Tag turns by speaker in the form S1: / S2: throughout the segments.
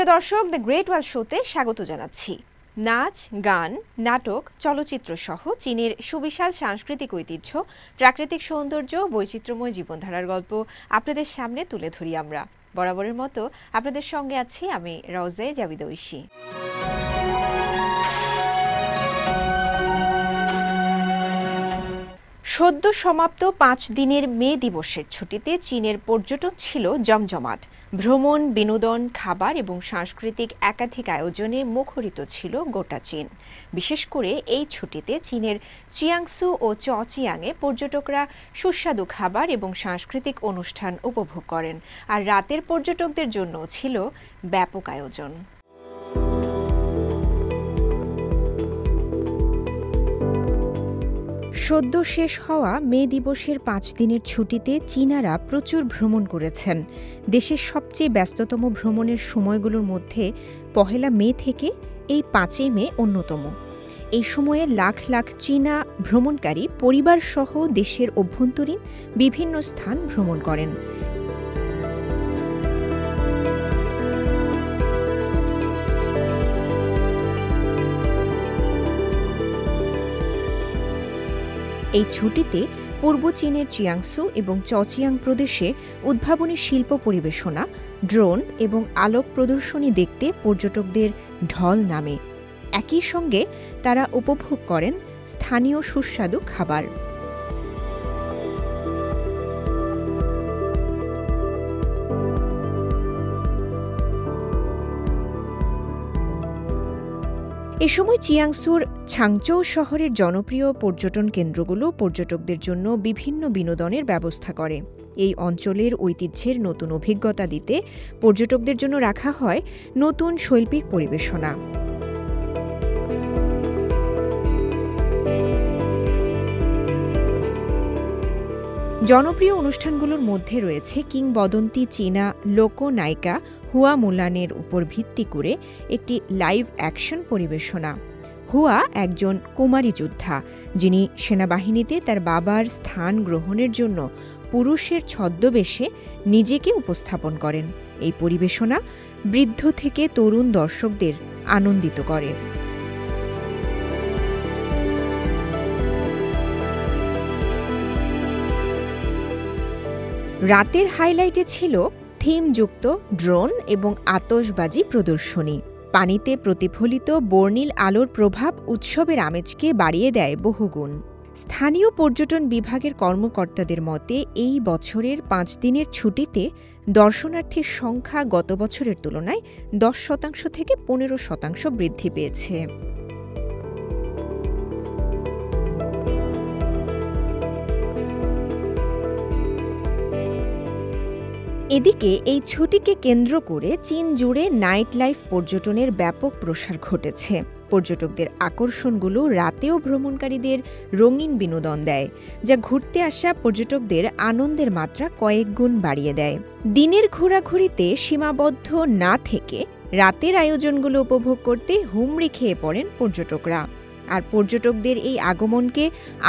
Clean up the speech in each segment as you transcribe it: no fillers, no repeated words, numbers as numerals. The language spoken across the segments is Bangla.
S1: প্রিয় দর্শক, দ্য গ্রেট ওয়াল শোতে স্বাগত জানাচ্ছি। নাচ, গান, নাটক, চলচ্চিত্র সহ চীনের সুবিশাল সাংস্কৃতিক ঐতিহ্য, প্রাকৃতিক সৌন্দর্য, বৈচিত্র্যময় জীবনধারার গল্প আপনাদের সামনে তুলে ধরি আমরা। বরাবরের মতো আপনাদের সঙ্গে আছি আমি রওজে জাবিদ ঐশী। সদ্য সমাপ্ত 5 দিনের মে দিবসের ছুটিতে চীনের পর্যটন ছিল জমজমাট। ভ্রমণ, বিনোদন, খাবার এবং সাংস্কৃতিক একাধিক আয়োজনে মুখরিত ছিল গোটা চীন। বিশেষ করে এই ছুটিতে চীনের চিয়াংসু ও চচিয়াংয়ে পর্যটকরা সুস্বাদু খাবার এবং সাংস্কৃতিক অনুষ্ঠান উপভোগ করেন, আর রাতের পর্যটকদের জন্য ছিল ব্যাপক আয়োজন। সদ্য শেষ হওয়া মে দিবসের 5 দিনের ছুটিতে চীনারা প্রচুর ভ্রমণ করেছেন। দেশের সবচেয়ে ব্যস্ততম ভ্রমণের সময়গুলোর মধ্যে পহেলা মে থেকে এই 5ই মে অন্যতম। এই সময়ে লাখ লাখ চীনা ভ্রমণকারী পরিবারসহ দেশের অভ্যন্তরীণ বিভিন্ন স্থান ভ্রমণ করেন। এই ছুটিতে পূর্ব চীনের চিয়াংসু এবং চচিয়াং প্রদেশে উদ্ভাবনী শিল্প পরিবেশনা, ড্রোন এবং আলোক প্রদর্শনী দেখতে পর্যটকদের ঢল নামে। একই সঙ্গে তারা উপভোগ করেন স্থানীয় সুস্বাদু খাবার। এ সময় চিয়াংসুর ছাংচৌ শহরের জনপ্রিয় পর্যটন কেন্দ্রগুলো পর্যটকদের জন্য বিভিন্ন বিনোদনের ব্যবস্থা করে। এই অঞ্চলের ঐতিহ্যের নতুন অভিজ্ঞতা দিতে পর্যটকদের জন্য রাখা হয় নতুন শৈল্পিক পরিবেশনা। জনপ্রিয় অনুষ্ঠানগুলোর মধ্যে রয়েছে কিংবদন্তি চীনা লোকনায়িকা হুয়া মুলানের উপর ভিত্তি করে একটি লাইভ অ্যাকশন পরিবেশনা। হুয়া একজন কুমারী যোদ্ধা, যিনি সেনাবাহিনীতে তার বাবার স্থান গ্রহণের জন্য পুরুষের ছদ্মবেশে নিজেকে উপস্থাপন করেন। এই পরিবেশনা বৃদ্ধ থেকে তরুণ দর্শকদের আনন্দিত করে। রাতের হাইলাইটে ছিল থিমযুক্ত ড্রোন এবং আতশবাজি প্রদর্শনী। পানিতে প্রতিফলিত বর্ণিল আলোর প্রভাব উৎসবের আমেজকে বাড়িয়ে দেয় বহুগুণ। স্থানীয় পর্যটন বিভাগের কর্মকর্তাদের মতে এই বছরের 5 দিনের ছুটিতে দর্শনার্থীর সংখ্যা গত বছরের তুলনায় 10% থেকে 15% বৃদ্ধি পেয়েছে। এদিকে এই ছুটিকে কেন্দ্র করে চীন জুড়ে নাইট লাইফ পর্যটনের ব্যাপক প্রসার ঘটেছে। পর্যটকদের আকর্ষণগুলো রাতেও ভ্রমণকারীদের রঙিন বিনোদন দেয়, যা ঘুরতে আসা পর্যটকদের আনন্দের মাত্রা কয়েক গুণ বাড়িয়ে দেয়। দিনের ঘোরাঘুরিতে সীমাবদ্ধ না থেকে রাতের আয়োজনগুলো উপভোগ করতে হুমড়ি খেয়ে পড়েন পর্যটকরা। আর পর্যটকদের এই আগমনকে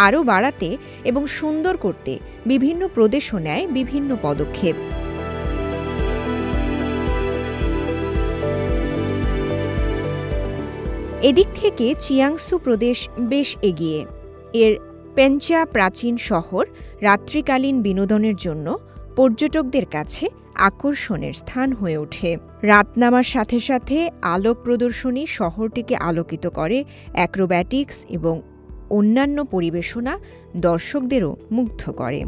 S1: আরও বাড়াতে এবং সুন্দর করতে বিভিন্ন প্রদেশও নেয় বিভিন্ন পদক্ষেপ। এদিক থেকে চিয়াংসু প্রদেশ বেশ এগিয়ে। এর পেনচা প্রাচীন শহর রাত্রিকালীন বিনোদনের জন্য পর্যটকদের কাছে আকর্ষণের স্থান হয়ে ওঠে। রাত নামার সাথে সাথে আলোক প্রদর্শনী শহরটিকে আলোকিত করে। অ্যাক্রোব্যাটিক্স এবং অন্যান্য পরিবেশনা দর্শকদেরও মুগ্ধ করে।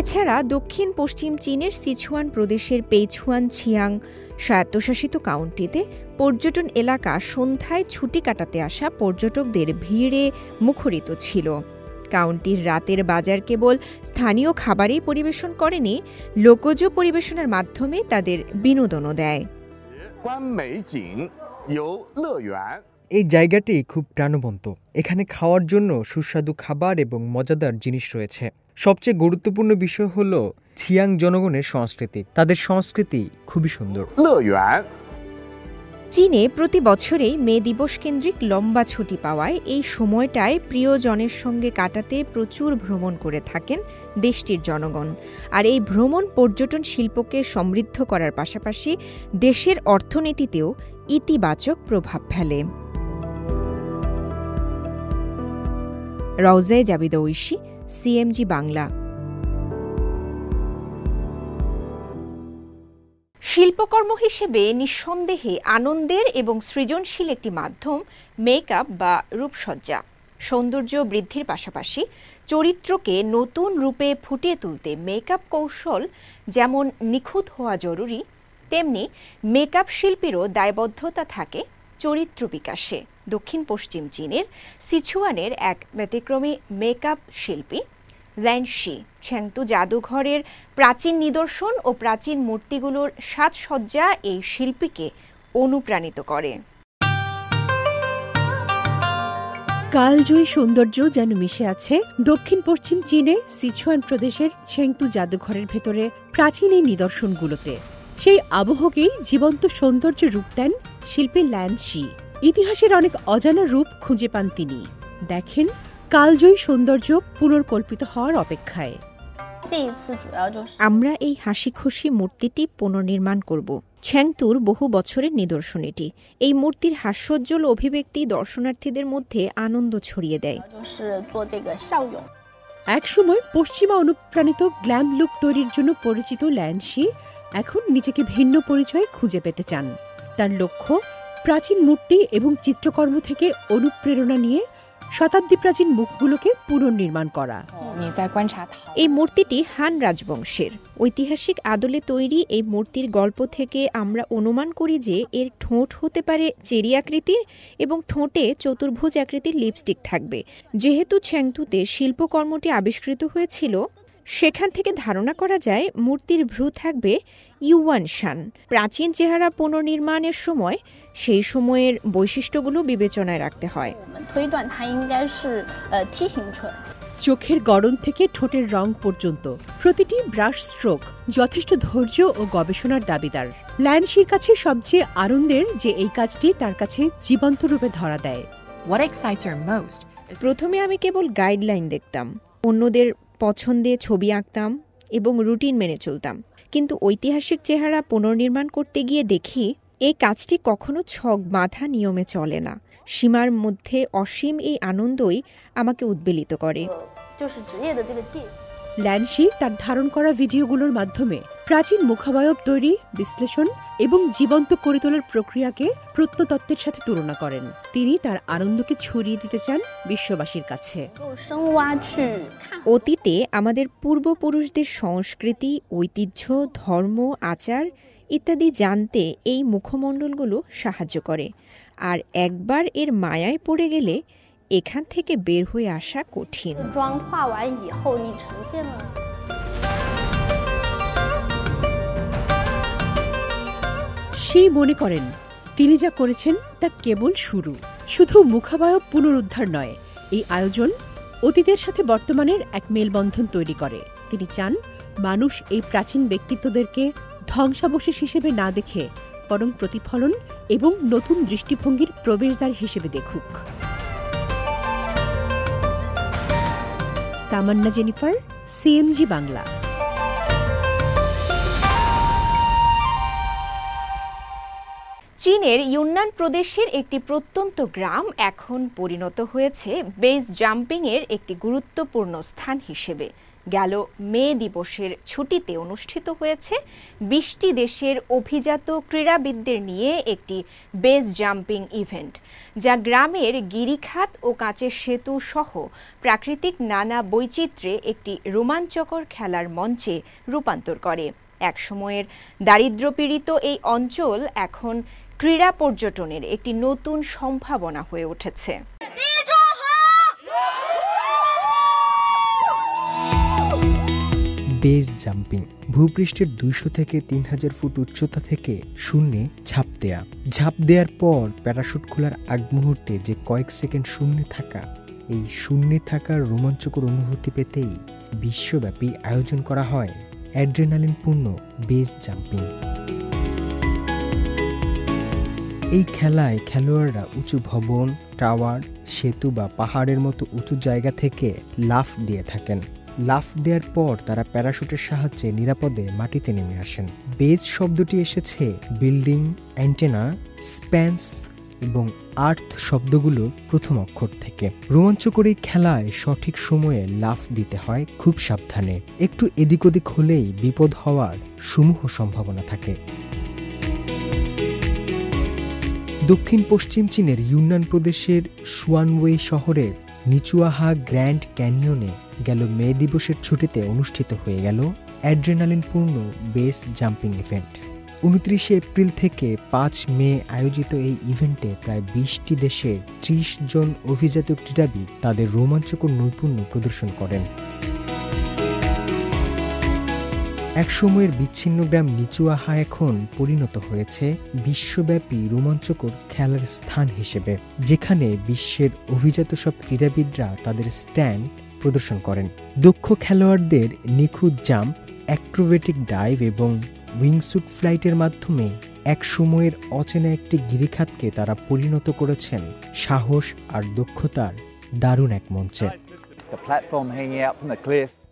S1: এছাড়া দক্ষিণ পশ্চিম চীনের সিচুয়ান প্রদেশের পেইছুয়ান ছিয়াং স্বায়ত্তশাসিত কাউন্টিতে পর্যটন এলাকা সন্ধ্যায় ছুটি কাটাতে আসা পর্যটকদের ভিড়ে মুখরিত ছিল। কাউন্টির রাতের বাজার কেবল স্থানীয় খাবারেই পরিবেশন করেনি, লোকজ পরিবেশনার মাধ্যমে তাদের বিনোদনও দেয়।
S2: এই জায়গাটি খুব প্রাণবন্ত। এখানে খাওয়ার জন্য সুস্বাদু খাবার এবং মজাদার জিনিস রয়েছে। সবচেয়ে গুরুত্বপূর্ণ বিষয় হলো ছিয়াং জনগণের সংস্কৃতি। তাদের সংস্কৃতি খুবই সুন্দর।
S1: চীনে প্রতি বছরেই মে দিবস কেন্দ্রিক লম্বা ছুটি পাওয়ায় এই সময়টায় প্রিয়জনের সঙ্গে কাটাতে প্রচুর ভ্রমণ করে থাকেন দেশটির জনগণ। আর এই ভ্রমণ পর্যটন শিল্পকে সমৃদ্ধ করার পাশাপাশি দেশের অর্থনীতিতেও ইতিবাচক প্রভাব ফেলে। রওজায়ে জাবিদা ঐশী, সিএমজি বাংলা। শিল্পকর্ম হিসেবে নিঃসন্দেহে আনন্দের এবং সৃজনশীল একটি মাধ্যম মেকআপ বা রূপসজ্জা। সৌন্দর্য বৃদ্ধির পাশাপাশি চরিত্রকে নতুন রূপে ফুটিয়ে তুলতে মেকআপ কৌশল যেমন নিখুঁত হওয়া জরুরি, তেমনি মেকআপ শিল্পীরও দায়বদ্ধতা থাকে চরিত্র বিকাশে। দক্ষিণ পশ্চিম চীনের সিচুয়ানের এক ব্যতিক্রমী মেকআপ শিল্পী ল্যানশি ছেংতু জাদুঘরের প্রাচীন নিদর্শন ও প্রাচীন মূর্তিগুলোর সাজসজ্জা এই শিল্পীকে অনুপ্রাণিত করে।
S3: কালজয়ী সৌন্দর্য যেন মিশে আছে দক্ষিণ পশ্চিম চীনে সিচুয়ান প্রদেশের ছেংতু জাদুঘরের ভেতরে প্রাচীন এই নিদর্শনগুলোতে। সেই আবহকেই জীবন্ত সৌন্দর্যের রূপ দেন শিল্পী ল্যানশি। ইতিহাসের অনেক অজানা রূপ খুঁজে পান তিনি। দেখেন কালজয়ী সৌন্দর্য পুনর্কল্পিত হওয়ার অপেক্ষায়।
S1: আমরা এই হাসি খুশি মূর্তিটি পুনর্নির্মাণ করব। ছেংতুর বহু বছরের নিদর্শন এটি। এই মূর্তির হাস্যোজ্জ্বল অভিব্যক্তি দর্শনার্থীদের মধ্যে আনন্দ ছড়িয়ে দেয়।
S3: একসময় পশ্চিমা অনুপ্রাণিত গ্ল্যাম লুক তৈরির জন্য পরিচিত ল্যানশি এখন নিজেকে ভিন্ন পরিচয় খুঁজে পেতে চান। তার লক্ষ্য প্রাচীন মূর্তি এবং চিত্রকর্ম থেকে অনুপ্রেরণা নিয়ে শতাব্দী প্রাচীন মুখগুলোকে পুনর্নির্মাণ করা।
S1: এই মূর্তিটি হান রাজবংশের ঐতিহাসিক আদলে তৈরি। এই মূর্তির গল্প থেকে আমরা অনুমান করি যে এর ঠোঁট হতে পারে চেরি আকৃতির এবং ঠোঁটে চতুর্ভুজ আকৃতির লিপস্টিক থাকবে। যেহেতু ছেংতুতে শিল্পকর্মটি আবিষ্কৃত হয়েছিল, সেখান থেকে ধারণা করা যায় মূর্তির ভ্রু থাকবে ইউয়ান শান। প্রাচীন চেহারা পুনর্নির্মাণের সময় সেই সময়ের বৈশিষ্ট্যগুলো বিবেচনায় রাখতে হয়।
S3: চোখের গড়ন থেকে ঠোঁটের রং পর্যন্ত প্রতিটি ব্রাশ স্ট্রোক যথেষ্ট ধৈর্য ও গবেষণার দাবিদার। ল্যানশির কাছে সবচেয়ে আনন্দের যে এই কাজটি তার কাছে জীবন্ত রূপে ধরা দেয়।
S1: প্রথমে আমি কেবল গাইডলাইন দেখতাম, অন্যদের পছন্দে ছবি আঁকতাম এবং রুটিন মেনে চলতাম। কিন্তু ঐতিহাসিক চেহারা পুনর্নির্মাণ করতে গিয়ে দেখি এই কাজটি কখনো ছক বাঁধা নিয়মে চলে না। সীমার মধ্যে অসীম এই আনন্দই আমাকে উদ্বেলিত করে।
S3: ল্যানশি তার ধারণ করা ভিডিওগুলোর মাধ্যমে প্রাচীন মুখাবয়ব তৈরি, বিশ্লেষণ এবং জীবন্ত করে তোলার প্রক্রিয়াকে প্রত্নতত্ত্বের সাথে তুলনা করেন। তিনি তার আনন্দকে ছড়িয়ে দিতে চান বিশ্ববাসীর কাছে।
S1: অতীতে আমাদের পূর্বপুরুষদের সংস্কৃতি, ঐতিহ্য, ধর্ম, আচার ইত্যাদি জানতে এই মুখমণ্ডলগুলো সাহায্য করে। আর একবার এর মায়ায় পড়ে গেলে এখান থেকে বের হয়ে আসা কঠিন।
S3: সেই মনে করেন তিনি যা করেছেন তা কেবল শুরু। শুধু মুখাবয়ব পুনরুদ্ধার নয়, এই আয়োজন অতীতের সাথে বর্তমানের এক মেলবন্ধন তৈরি করে। তিনি চান মানুষ এই প্রাচীন ব্যক্তিত্বদেরকে ধ্বংসাবশেষ হিসেবে না দেখে বরং প্রতিফলন এবং নতুন দৃষ্টিভঙ্গির প্রবেশদ্বার হিসেবে দেখুক। তামান্না জেনিফার, সিএমজি বাংলা।
S1: চীনের ইউনান প্রদেশের একটি প্রত্যন্ত গ্রাম এখন পরিণত হয়েছে বেস জাম্পিংয়ের একটি গুরুত্বপূর্ণ স্থান হিসেবে। গেল মে দিবসের ছুটিতে অনুষ্ঠিত হয়েছে 20টি দেশের অভিজাত ক্রীড়াবিদদের নিয়ে একটি বেস জাম্পিং ইভেন্ট, যা গ্রামের গিরিখাত ও কাঁচের সেতু সহ প্রাকৃতিক নানা বৈচিত্র্যে একটি রোমাঞ্চকর খেলার মঞ্চে রূপান্তর করে। একসময়ের দারিদ্র্যপীড়িত এই অঞ্চল এখন ক্রীড়া পর্যটনের একটি নতুন সম্ভাবনা হয়ে উঠেছে।
S2: বেস জাম্পিং ভূপৃষ্ঠের 200 থেকে 3000 ফুট উচ্চতা থেকে শূন্যে ঝাঁপ দেয়া। ঝাঁপ দেওয়ার পর প্যারাশুট খোলার আগ মুহূর্তে যে কয়েক সেকেন্ড শূন্যে থাকা, এই শূন্যে থাকার রোমাঞ্চকর অনুভূতি পেতেই বিশ্বব্যাপী আয়োজন করা হয় অ্যাড্রেনালিনপূর্ণ বেস জাম্পিং। এই খেলায় খেলোয়াড়রা উঁচু ভবন, টাওয়ার, সেতু বা পাহাড়ের মতো উঁচু জায়গা থেকে লাফ দিয়ে থাকেন। লাফ দেওয়ার পর তারা প্যারাশুটের সাহায্যে নিরাপদে মাটিতে নেমে আসেন। বেজ শব্দটি এসেছে বিল্ডিং, অ্যান্টেনা, স্প্যান্স এবং আর্থ শব্দগুলোর প্রথম অক্ষর থেকে। রোমাঞ্চকর এই খেলায় সঠিক সময়ে লাফ দিতে হয় খুব সাবধানে। একটু এদিক ওদিক হলেই বিপদ হওয়ার সমূহ সম্ভাবনা থাকে। দক্ষিণ পশ্চিম চীনের ইউনান প্রদেশের সুয়ানওয়ে শহরের নিচুয়াহা গ্র্যান্ড ক্যানিয়নে গেল মে দিবসের ছুটিতে অনুষ্ঠিত হয়ে গেল অ্যাড্রেনালিনপূর্ণ বেস জাম্পিং ইভেন্ট। 29 এপ্রিল থেকে 5 মে আয়োজিত এই ইভেন্টে প্রায় 20টি দেশের 30 জন অভিজাত ক্রীড়াবিদ তাদের রোমাঞ্চকর নৈপুণ্য প্রদর্শন করেন। একসময়ের বিচ্ছিন্ন গ্রাম নিচুয়াহা এখন পরিণত হয়েছে বিশ্বব্যাপী রোমাঞ্চকর খেলার স্থান হিসেবে, যেখানে বিশ্বের অভিজাত সব ক্রীড়াবিদরা তাদের স্ট্যান্ড প্রদর্শন করেন। দক্ষ খেলোয়াড়দের নিখুঁত জাম্প, অ্যাক্রোবেটিক ডাইভ এবং উইংস্যুট ফ্লাইটের মাধ্যমে এক সময়ের অচেনা একটি গিরিখাতকে তারা পরিণত করেছেন সাহস আর দক্ষতার দারুণ এক মঞ্চে।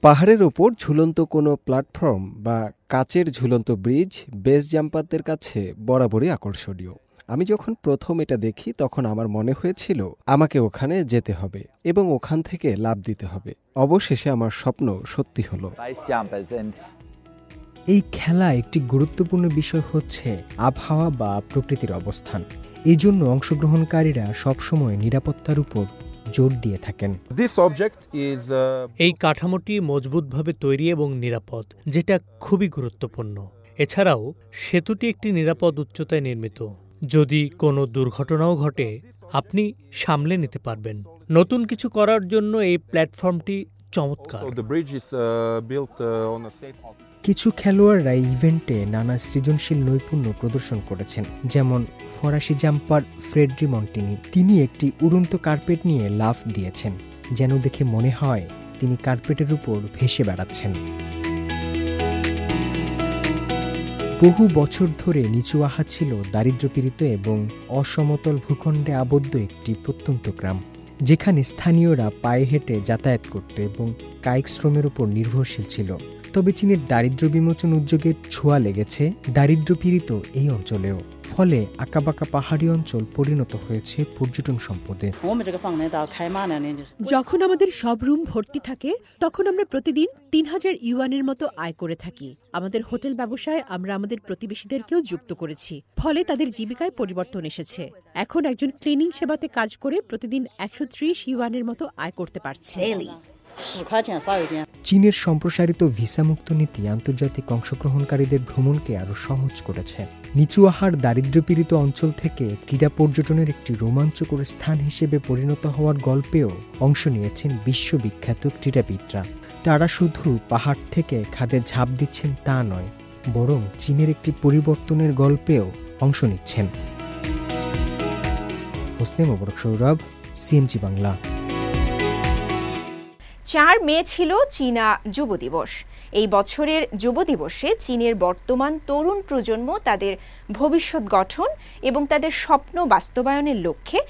S4: পাহাড়ের ওপর ঝুলন্ত কোনো প্ল্যাটফর্ম বা কাচের ঝুলন্ত ব্রিজ বেস জাম্পারদের কাছে বরাবরই আকর্ষণীয়। আমি যখন প্রথম এটা দেখি তখন আমার মনে হয়েছিল আমাকে ওখানে যেতে হবে এবং ওখান থেকে লাফ দিতে হবে। অবশেষে আমার স্বপ্ন সত্যি হলো।
S2: এই খেলা একটি গুরুত্বপূর্ণ বিষয় হচ্ছে আবহাওয়া বা প্রকৃতির অবস্থান। এই জন্য অংশগ্রহণকারীরা সবসময় নিরাপত্তার উপর জোর দিয়ে থাকেন।
S5: এই কাঠামোটি মজবুতভাবে তৈরি এবং নিরাপদ, যেটা খুবই গুরুত্বপূর্ণ। এছাড়াও সেতুটি একটি নিরাপদ উচ্চতায় নির্মিত। যদি কোনো দুর্ঘটনাও ঘটে, আপনি সামলে নিতে পারবেন। নতুন কিছু করার জন্য এই প্ল্যাটফর্মটি চমৎকার।
S2: কিছু খেলোয়াড়রা ইভেন্টে নানা সৃজনশীল নৈপুণ্য প্রদর্শন করেছেন, যেমন ফরাসি জাম্পার ফ্রেডরি মন্টিনি। তিনি একটি উড়ন্ত কার্পেট নিয়ে লাফ দিয়েছেন, যেন দেখে মনে হয় তিনি কার্পেটের উপর ভেসে বেড়াচ্ছেন। বহু বছর ধরে নিচুয়াহা ছিল দারিদ্র্যপীড়িত এবং অসমতল ভূখণ্ডে আবদ্ধ একটি প্রত্যন্ত গ্রাম, যেখানে স্থানীয়রা পায়ে হেঁটে যাতায়াত করত এবং কায়িক শ্রমের উপর নির্ভরশীল ছিল। তবে চীনের দারিদ্র্য বিমোচন উদ্যোগের ছোঁয়া লেগেছে দারিদ্র্যপীড়িত এই অঞ্চলেও। ফলে আঁকাবাঁকা পাহাড়ি অঞ্চল পরিণত হয়েছে পর্যটন সম্পদে।
S3: যখন আমাদের সব রুম ভর্তি থাকে তখন আমরা প্রতিদিন 3000 ইউয়ানের মতো আয় করে থাকি। আমাদের হোটেল ব্যবসায় আমরা আমাদের প্রতিবেশীদেরকেও যুক্ত করেছি, ফলে তাদের জীবিকায় পরিবর্তন এসেছে। এখন একজন ক্লিনিং সেবাতে কাজ করে প্রতিদিন 130 ইউয়ানের মতো আয় করতে পারছে।
S2: চীনের সম্প্রসারিত ভিসামুক্ত নীতি আন্তর্জাতিক অংশগ্রহণকারীদের ভ্রমণকে আরও সহজ করেছে। নিচুয়াহার দারিদ্র্যপীড়িত অঞ্চল থেকে ক্রীড়া পর্যটনের একটি রোমাঞ্চকর স্থান হিসেবে পরিণত হওয়ার গল্পেও অংশ নিয়েছেন বিশ্ববিখ্যাত ক্রীড়াবিদরা। তারা শুধু পাহাড় থেকে খাদে ঝাঁপ দিচ্ছেন তা নয়, বরং চীনের একটি পরিবর্তনের গল্পেও অংশ নিচ্ছেন। হোসনে মোবারক সৌরভ, সিএমজি বাংলা।
S1: 4 মে ছিল চীনা যুব দিবস। এই বছরের যুব দিবসে চীনের বর্তমান তরুণ প্রজন্ম তাদের ভবিষ্যৎ গঠন এবং তাদের স্বপ্ন বাস্তবায়নের লক্ষ্যে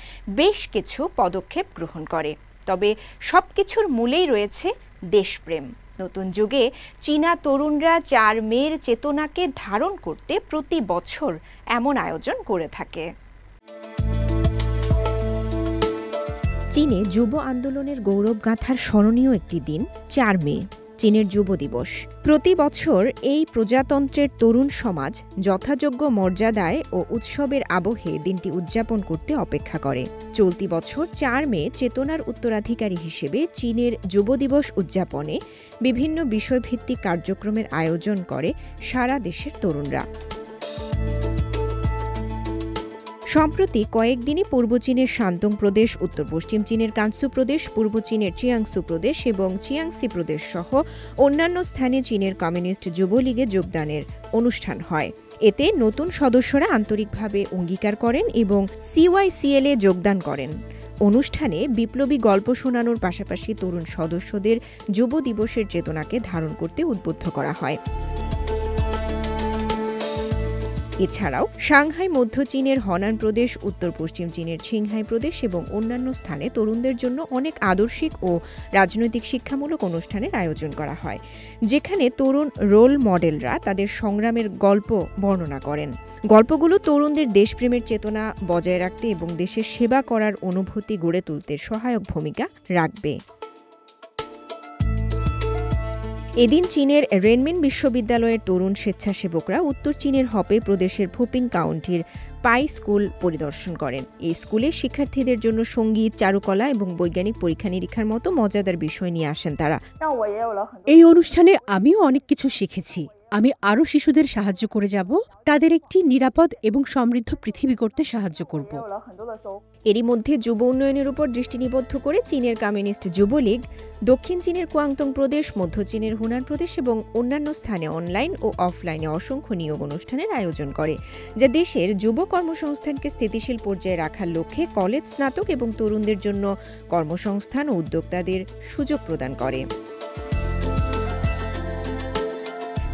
S1: বেশ কিছু পদক্ষেপ গ্রহণ করে। তবে সবকিছুর মূলেই রয়েছে দেশপ্রেম। নতুন যুগে চীনা তরুণরা 4 মের চেতনাকে ধারণ করতে প্রতি বছর এমন আয়োজন করে থাকে। চীনে যুব আন্দোলনের গৌরবগাথার স্মরণীয় একটি দিন 4 মে, চীনের যুব দিবস। প্রতি বছর এই প্রজাতন্ত্রের তরুণ সমাজ যথাযোগ্য মর্যাদায় ও উৎসবের আবহে দিনটি উদযাপন করতে অপেক্ষা করে। চলতি বছর 4 মে চেতনার উত্তরাধিকারী হিসেবে চীনের যুব দিবস উদযাপনে বিভিন্ন বিষয়ভিত্তিক কার্যক্রমের আয়োজন করে সারা দেশের তরুণরা। সম্প্রতি কয়েকদিনই পূর্ব চীনের শান্তং প্রদেশ, উত্তর পশ্চিম চীনের কানসু প্রদেশ, পূর্ব চীনের চিয়াংসু প্রদেশ এবং চিয়াংসি প্রদেশ সহ অন্যান্য স্থানে চীনের কমিউনিস্ট যুবলীগে যোগদানের অনুষ্ঠান হয়। এতে নতুন সদস্যরা আন্তরিকভাবে অঙ্গীকার করেন এবং CYCL-এ যোগদান করেন। অনুষ্ঠানে বিপ্লবী গল্প শোনানোর পাশাপাশি তরুণ সদস্যদের যুব দিবসের চেতনাকে ধারণ করতে উদ্বুদ্ধ করা হয়। এছাড়াও সাংহাই মধ্য চীনের হনান প্রদেশ, উত্তর পশ্চিম চীনের ছিংহাই প্রদেশ এবং অন্যান্য স্থানে তরুণদের জন্য অনেক আদর্শিক ও রাজনৈতিক শিক্ষামূলক অনুষ্ঠানের আয়োজন করা হয়, যেখানে তরুণ রোল মডেলরা তাদের সংগ্রামের গল্প বর্ণনা করেন। গল্পগুলো তরুণদের দেশপ্রেমের চেতনা বজায় রাখতে এবং দেশের সেবা করার অনুভূতি গড়ে তুলতে সহায়ক ভূমিকা রাখবে। এদিন চীনের রেনমিন বিশ্ববিদ্যালয়ের তরুণ স্বেচ্ছাসেবকরা উত্তর চীনের হপে প্রদেশের ফুপিং কাউন্টির পাই স্কুল পরিদর্শন করেন। এই স্কুলে শিক্ষার্থীদের জন্য সঙ্গীত, চারুকলা এবং বৈজ্ঞানিক পরীক্ষা নিরীক্ষার মতো মজাদার বিষয় নিয়ে আসেন তারা।
S3: এই অনুষ্ঠানে আমিও অনেক কিছু শিখেছি। আমি আরও শিশুদের সাহায্য করে যাব, তাদের একটি নিরাপদ এবং সমৃদ্ধ পৃথিবী করতে সাহায্য করব।
S1: এরই মধ্যে যুব উন্নয়নের উপর দৃষ্টি নিবদ্ধ করে চীনের কমিউনিস্ট যুবলীগ দক্ষিণ চীনের কুয়াংতুং প্রদেশ, মধ্য চীনের হুনান প্রদেশ এবং অন্যান্য স্থানে অনলাইন ও অফলাইনে অসংখ্য নিয়োগ অনুষ্ঠানের আয়োজন করে, যা দেশের যুব কর্মসংস্থানকে স্থিতিশীল পর্যায়ে রাখার লক্ষ্যে কলেজ স্নাতক এবং তরুণদের জন্য কর্মসংস্থান ও উদ্যোক্তাদের সুযোগ প্রদান করে।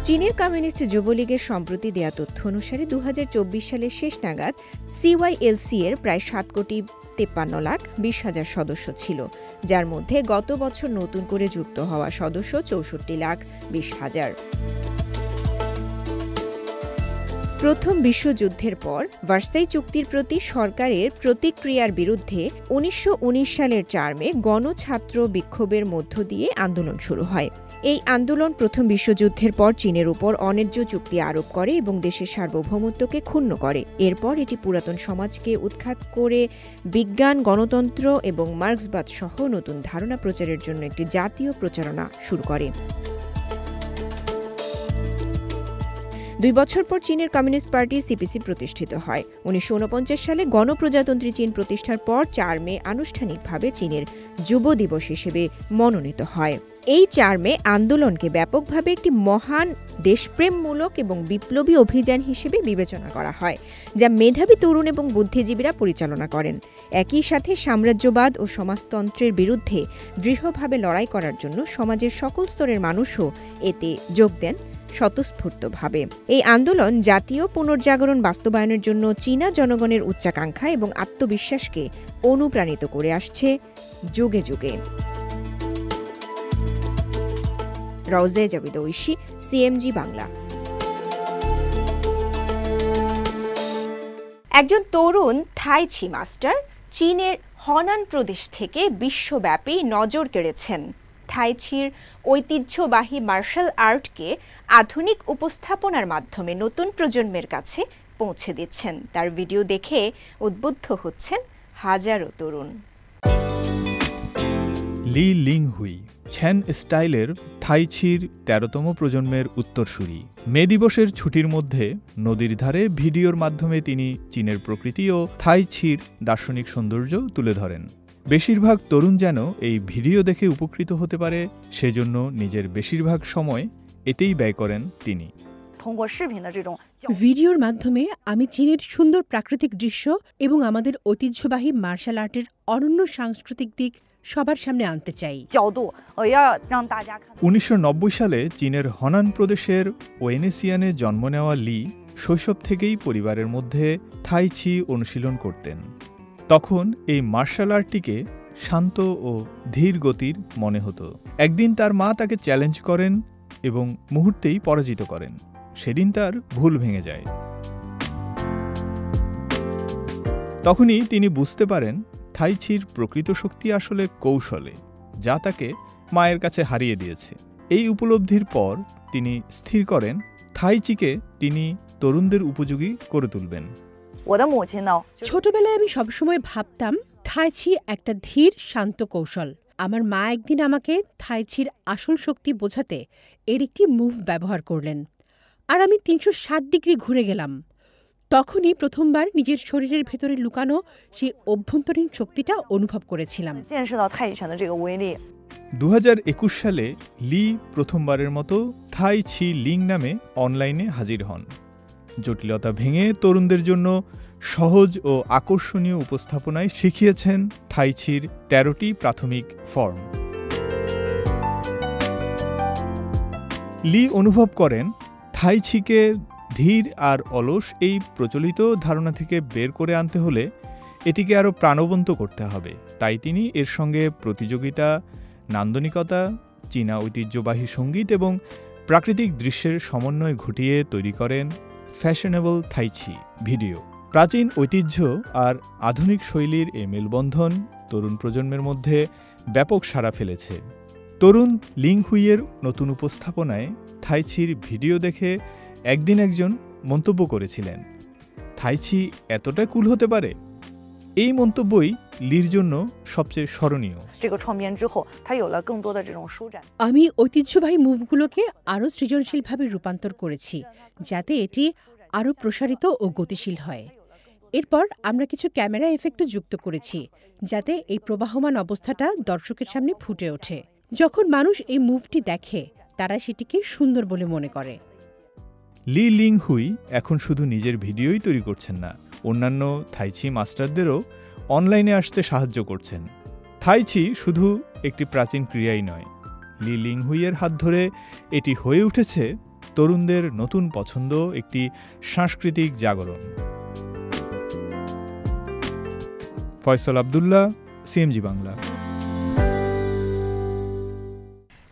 S1: চীনের কমিউনিস্ট যুবলীগের সম্প্রতি দেয়া তথ্য অনুসারে 2024 সালের শেষ নাগাদ CYLC এর প্রায় 7,53,20,000 সদস্য ছিল, যার মধ্যে গত বছর নতুন করে যুক্ত হওয়া সদস্য 64,20,000। প্রথম বিশ্বযুদ্ধের পর ভার্সাই চুক্তির প্রতি সরকারের প্রতিক্রিয়ার বিরুদ্ধে 1919 সালের 4 মে গণছাত্র বিক্ষোভের মধ্য দিয়ে আন্দোলন শুরু হয়। এই আন্দোলন প্রথম বিশ্বযুদ্ধের পর চীনের উপর অন্যায্য চুক্তি আরোপ করে এবং দেশের সার্বভৌমত্বকে ক্ষুণ্ণ করে। এরপর এটি পুরাতন সমাজকে উৎখাত করে বিজ্ঞান, গণতন্ত্র এবং মার্ক্সবাদ সহ নতুন ধারণা প্রচারের জন্য একটি জাতীয় প্রচারণা শুরু করে। 2 বছর পর চীনের কমিউনিস্ট পার্টি CPC প্রতিষ্ঠিত হয়। 1949 সালে গণপ্রজাতন্ত্রী চীন প্রতিষ্ঠার পর 4 মে আনুষ্ঠানিকভাবে চীনের যুব দিবস হিসেবে মনোনীত হয়। এই 4 মে আন্দোলনকে ব্যাপকভাবে একটি মহান দেশপ্রেমমূলক এবং বিপ্লবী অভিযান হিসেবে বিবেচনা করা হয়, যা মেধাবী তরুণ এবং বুদ্ধিজীবীরা পরিচালনা করেন। একই সাথে সাম্রাজ্যবাদ ও সমাজতন্ত্রের বিরুদ্ধে দৃঢ়ভাবে লড়াই করার জন্য সমাজের সকল স্তরের মানুষও এতে যোগ দেন স্বতঃস্ফূর্তভাবে। এই আন্দোলন জাতীয় পুনর্জাগরণ বাস্তবায়নের জন্য চীনা জনগণের উচ্চাকাঙ্ক্ষা এবং আত্মবিশ্বাসকে অনুপ্রাণিত করে আসছে যুগে যুগে। রওজে জাবিদ ঐশী, CMG বাংলা। একজন তরুণ থাই ছি মাস্টার চীনের হনান প্রদেশ থেকে বিশ্বব্যাপী নজর কেড়েছেন। থাই চির ঐতিহ্যবাহী মার্শাল আর্টকে আধুনিক উপস্থাপনার মাধ্যমে নতুন প্রজন্মের কাছে পৌঁছে দিচ্ছেন। তার ভিডিও দেখে উদ্বুদ্ধ হচ্ছেন হাজারো তরুণ।
S6: লি লিং হুই ছ্যান স্টাইলের থাই চির 13তম প্রজন্মের উত্তরসূরি। মে দিবসের ছুটির মধ্যে নদীর ধারে ভিডিওর মাধ্যমে তিনি চীনের প্রকৃতি ও থাই চির দার্শনিক সৌন্দর্য তুলে ধরেন। বেশিরভাগ তরুণ যেন এই ভিডিও দেখে উপকৃত হতে পারে, সেজন্য নিজের বেশিরভাগ সময় এতেই ব্যয় করেন তিনি।
S3: ভিডিওর মাধ্যমে আমি চীনের সুন্দর প্রাকৃতিক দৃশ্য এবং আমাদের ঐতিহ্যবাহী মার্শাল আর্টের অনন্য সাংস্কৃতিক দিক সবার সামনে আনতে চাই।
S6: 1990 সালে চীনের হনান প্রদেশের ওয়েনেসিয়ানে জন্ম নেওয়া লি শৈশব থেকেই পরিবারের মধ্যে থাই ছি অনুশীলন করতেন। তখন এই মার্শাল আর্টটিকে শান্ত ও ধীর গতির মনে হতো। একদিন তার মা তাকে চ্যালেঞ্জ করেন এবং মুহূর্তেই পরাজিত করেন। সেদিন তার ভুল ভেঙে যায়। তখনই তিনি বুঝতে পারেন থাই চির প্রকৃত শক্তি আসলে কৌশলে, যা তাকে মায়ের কাছে হারিয়ে দিয়েছে। এই উপলব্ধির পর তিনি স্থির করেন থাই চিকে তিনি তরুণদের উপযোগী করে তুলবেন।
S3: ছোটবেলায় আমি সবসময় ভাবতাম থাই ছি একটা ধীর শান্ত কৌশল। আমার মা একদিন আমাকে থাই চির আসল শক্তি বোঝাতে এর একটি মুভ ব্যবহার করলেন, আর আমি 360 ডিগ্রি ঘুরে গেলাম। তখনই প্রথমবার নিজের শরীরের ভেতরে লুকানো সেই অভ্যন্তরীণ শক্তিটা অনুভব করেছিলাম।
S6: 2021 সালে লি প্রথমবারের মতো থাই ছি লিং নামে অনলাইনে হাজির হন। জটিলতা ভেঙে তরুণদের জন্য সহজ ও আকর্ষণীয় উপস্থাপনায় শিখিয়েছেন থাই চির 13টি প্রাথমিক ফর্ম। লি অনুভব করেন থাই চিকে ধীর আর অলস এই প্রচলিত ধারণা থেকে বের করে আনতে হলে এটিকে আরও প্রাণবন্ত করতে হবে। তাই তিনি এর সঙ্গে প্রতিযোগিতা, নান্দনিকতা, চীনা ঐতিহ্যবাহী সঙ্গীত এবং প্রাকৃতিক দৃশ্যের সমন্বয় ঘটিয়ে তৈরি করেন ফ্যাশনেবল থাইচি ভিডিও। প্রাচীন ঐতিহ্য আর আধুনিক শৈলীর এ মেলবন্ধন তরুণ প্রজন্মের মধ্যে ব্যাপক সাড়া ফেলেছে। তরুণ লিং হুইয়ের নতুন উপস্থাপনায় থাইচির ভিডিও দেখে একদিন একজন মন্তব্য করেছিলেন, থাইচি এতটা কুল হতে পারে? এই মন্তব্যই লির জন্য সবচেয়ে স্মরণীয়।
S3: আমি ঐতিহ্যবাহী মুভগুলোকে আরও সৃজনশীলভাবে রূপান্তর করেছি, যাতে এটি আরও প্রসারিত ও গতিশীল হয়। এরপর আমরা কিছু ক্যামেরা এফেক্টও যুক্ত করেছি, যাতে এই প্রবাহমান অবস্থাটা দর্শকের সামনে ফুটে ওঠে। যখন মানুষ এই মুভটি দেখে, তারা সেটিকে সুন্দর বলে মনে করে।
S6: লি লিং হুই এখন শুধু নিজের ভিডিওই তৈরি করছেন না, অন্যান্য থাইচি মাস্টারদেরও অনলাইনে আসতে সাহায্য করছেন। থাইচি শুধু একটি প্রাচীন ক্রিয়াই নয়, লি লিং হুইয়ের হাত ধরে এটি হয়ে উঠেছে তরুণদের নতুন পছন্দ, একটি সাংস্কৃতিক জাগরণ। ফয়সাল আব্দুল্লাহ, সিএমজি বাংলা।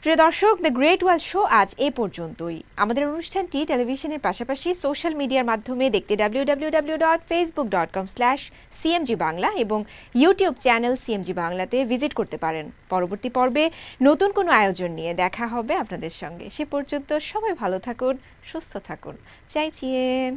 S1: প্রিয় দর্শক, দ্য গ্রেট ওয়ার্ল্ড শো আজ এ পর্যন্তই। আমাদের অনুষ্ঠানটি টেলিভিশনের পাশাপাশি সোশ্যাল মিডিয়ার মাধ্যমে দেখতে www.facebook.com/cmg বাংলা এবং ইউটিউব চ্যানেল সিএমজি বাংলাতে ভিজিট করতে পারেন। পরবর্তী পর্বে নতুন কোনো আয়োজন নিয়ে দেখা হবে আপনাদের সঙ্গে। সে পর্যন্ত সবাই ভালো থাকুন, সুস্থ থাকুন। চাইছিয়েন।